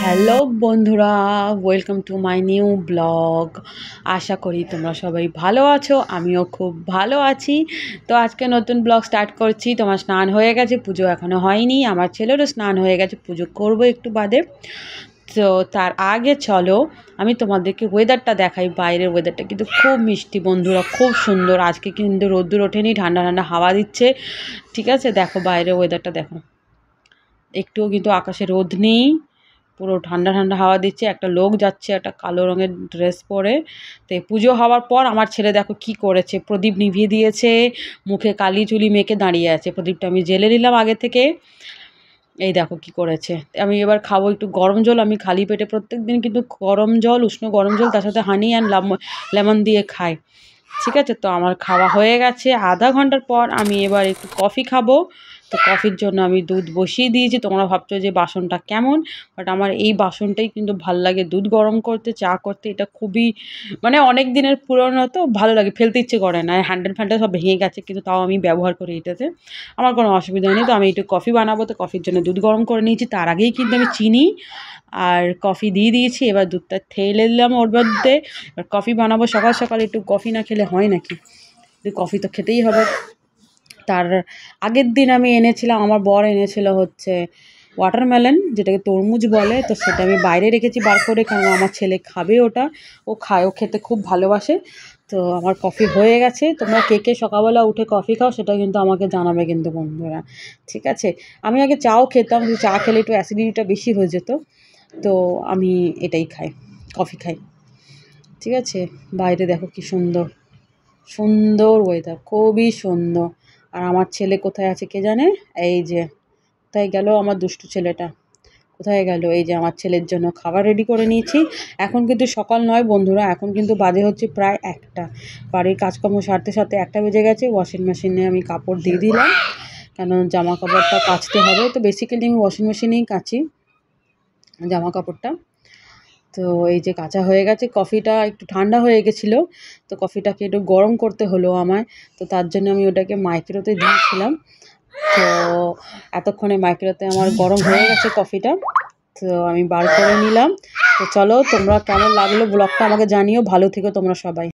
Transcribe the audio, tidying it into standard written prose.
Hello বন্ধুরা, welcome to my new blog. আশা করি তোমরা সবাই ভালো আছো, আমিও খুব ভালো আছি। তো আজকে নতুন ব্লগ স্টার্ট করছি। তোমার স্নান হয়ে গেছে, পুজো এখনও হয়নি, আমার ছেলেরও স্নান হয়ে গেছে, পুজো করবো একটু বাদে। তো তার আগে চলো আমি তোমাদেরকে ওয়েদারটা দেখাই। বাইরের ওয়েদারটা কিন্তু খুব মিষ্টি বন্ধুরা, খুব সুন্দর। আজকে কিন্তু রোদ্দুর ওঠেনি, ঠান্ডা ঠান্ডা হাওয়া দিচ্ছে। ঠিক আছে, দেখো বাইরের ওয়েদারটা দেখো, একটুও কিন্তু আকাশে রোদ নেই, পুরো ঠান্ডা ঠান্ডা হাওয়া দিচ্ছে। একটা লোক যাচ্ছে একটা কালো রঙের ড্রেস পরে। তো পুজো হওয়ার পর আমার ছেলে দেখো কি করেছে, প্রদীপ নিভিয়ে দিয়েছে, মুখে কালি চুলি মেখে দাঁড়িয়ে আছে। প্রদীপটা আমি জেলে নিলাম আগে থেকে। এই দেখো কি করেছে। আমি এবার খাবো একটু গরম জল। আমি খালি পেটে প্রত্যেক দিন কিন্তু গরম জল, উষ্ণ গরম জল, তার সাথে হানি অ্যান্ড লেমন দিয়ে খাই। ঠিক আছে, তো আমার খাওয়া হয়ে গেছে। আধা ঘন্টার পর আমি এবার একটু কফি খাবো। তো কফির জন্য আমি দুধ বসিয়ে দিয়েছি। তোমরা ভাবছো যে বাসনটা কেমন, বাট আমার এই বাসনটাই কিন্তু ভাল লাগে দুধ গরম করতে, চা করতে। এটা খুবই মানে অনেক দিনের পুরনো, তো ভালো লাগে, ফেলতে ইচ্ছে করে না। হ্যান্ডেল ফ্যান্ডেল সব ভেঙে গেছে, কিন্তু তাও আমি ব্যবহার করি এটাতে, আমার কোনো অসুবিধা নেই। তো আমি একটু কফি বানাবো, তো কফির জন্য দুধ গরম করে নিয়েছি। তার আগেই কিন্তু আমি চিনি আর কফি দিয়ে দিয়েছি। এবার দুধটা ঠেলে দিলাম ওর মধ্যে। এবার কফি বানাবো। সকাল সকাল একটু কফি না খেলে হয় নাকি, কফি তো খেতেই হবে। তার আগের দিন আমি এনেছিলাম, আমার বর এনেছিল হচ্ছে ওয়াটারমেলন, যেটাকে তরমুজ বলে। তো সেটা আমি বাইরে রেখেছি বার করে, কারণ আমার ছেলে খাবে ওটা, ও খায়, ও খেতে খুব ভালোবাসে। তো আমার কফি হয়ে গেছে। তোমরা কে কে সকালবেলা উঠে কফি খাও সেটা কিন্তু আমাকে জানাবে কিন্তু বন্ধুরা, ঠিক আছে। আমি আগে চাও খেতাম, যে চা খেলে একটু অ্যাসিডিটিটা বেশি হয়ে যেত। তো আমি এটাই খাই, কফি খাই। ঠিক আছে, বাইরে দেখো কি সুন্দর সুন্দর ওয়েদার, খুবই সুন্দর। আর আমার ছেলে কোথায় আছে কে জানে। এই যে কোথায় গেল আমার দুষ্টু ছেলেটা, কোথায় গেল। এই যে আমার ছেলের জন্য খাবার রেডি করে নিয়েছি। এখন কিন্তু সকাল নয় বন্ধুরা, এখন কিন্তু বাজে হচ্ছে প্রায় 1টা। বাড়ির কাজকর্ম সারতে সারতে 1টা বেজে গেছে। ওয়াশিং মেশিনে আমি কাপড় দিয়ে দিলাম, কেন জামা কাপড়টা কাচতে হবে। তো বেসিক্যালি আমি ওয়াশিং মেশিনেই কাচি জামা কাপড়টা। তো এই যে কাঁচা হয়ে গেছে। কফিটা একটু ঠান্ডা হয়ে গেছিলো, তো কফিটাকে একটু গরম করতে হলো আমায়। তো তার জন্য আমি ওটাকে মাইক্রোতে দিয়েছিলাম। তো এতক্ষণে মাইক্রোতে আমার গরম হয়ে গেছে কফিটা, তো আমি বার করে নিলাম। তো চলো, তোমরা কেমন লাগলো ব্লগটা আমাকে জানিও। ভালো থেকো তোমরা সবাই।